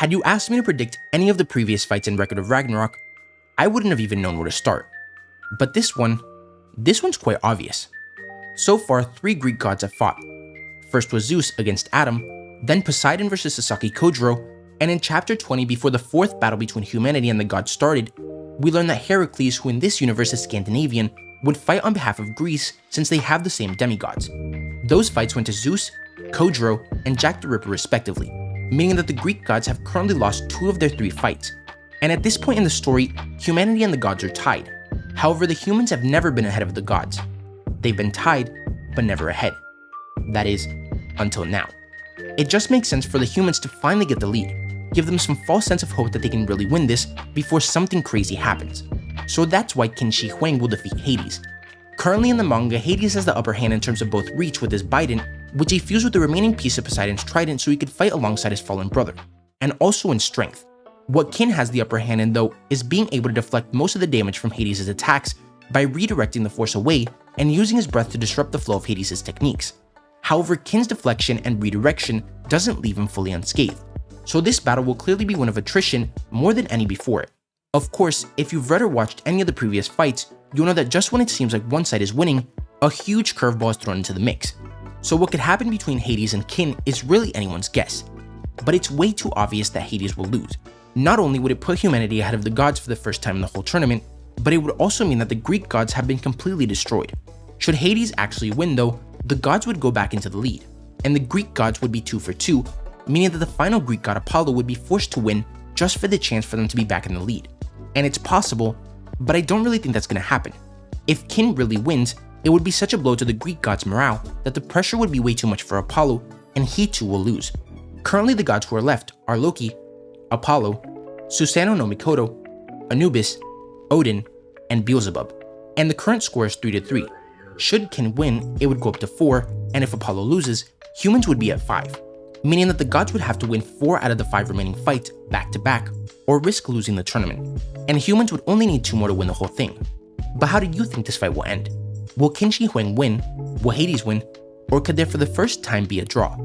Had you asked me to predict any of the previous fights in Record of Ragnarok, I wouldn't have even known where to start. But this one's quite obvious. So far, 3 Greek gods have fought. First was Zeus against Adam, then Poseidon versus Sasaki Kojiro, and in chapter 20, before the 4th battle between humanity and the gods started, we learned that Heracles, who in this universe is Scandinavian, would fight on behalf of Greece since they have the same demigods. Those fights went to Zeus, Kojiro, and Jack the Ripper respectively, meaning that the Greek gods have currently lost 2 of their 3 fights. And at this point in the story, humanity and the gods are tied. However, the humans have never been ahead of the gods. They've been tied, but never ahead. That is, until now. It just makes sense for the humans to finally get the lead, give them some false sense of hope that they can really win this before something crazy happens. So that's why Qin Shi Huang will defeat Hades. Currently in the manga, Hades has the upper hand in terms of both reach with his bident, which he fused with the remaining piece of Poseidon's trident so he could fight alongside his fallen brother, and also in strength. What Qin has the upper hand in though is being able to deflect most of the damage from Hades' attacks by redirecting the force away and using his breath to disrupt the flow of Hades' techniques. However, Qin's deflection and redirection doesn't leave him fully unscathed, so this battle will clearly be one of attrition more than any before it. Of course, if you've read or watched any of the previous fights, you'll know that just when it seems like one side is winning, a huge curveball is thrown into the mix. So what could happen between Hades and Qin is really anyone's guess. But it's way too obvious that Hades will lose. Not only would it put humanity ahead of the gods for the first time in the whole tournament, but it would also mean that the Greek gods have been completely destroyed. Should Hades actually win though, the gods would go back into the lead, and the Greek gods would be 2 for 2, meaning that the final Greek god Apollo would be forced to win just for the chance for them to be back in the lead. And it's possible, but I don't really think that's going to happen. If Qin really wins, it would be such a blow to the Greek gods' morale that the pressure would be way too much for Apollo, and he too will lose. Currently the gods who are left are Loki, Apollo, Susanoo no Mikoto, Anubis, Odin, and Beelzebub, and the current score is 3-3. Should Qin win, it would go up to 4, and if Apollo loses, humans would be at 5, meaning that the gods would have to win 4 out of the 5 remaining fights back to back, or risk losing the tournament, and humans would only need 2 more to win the whole thing. But how do you think this fight will end? Will Qin Shi Huang win? Will Hades win? Or could there for the first time be a draw?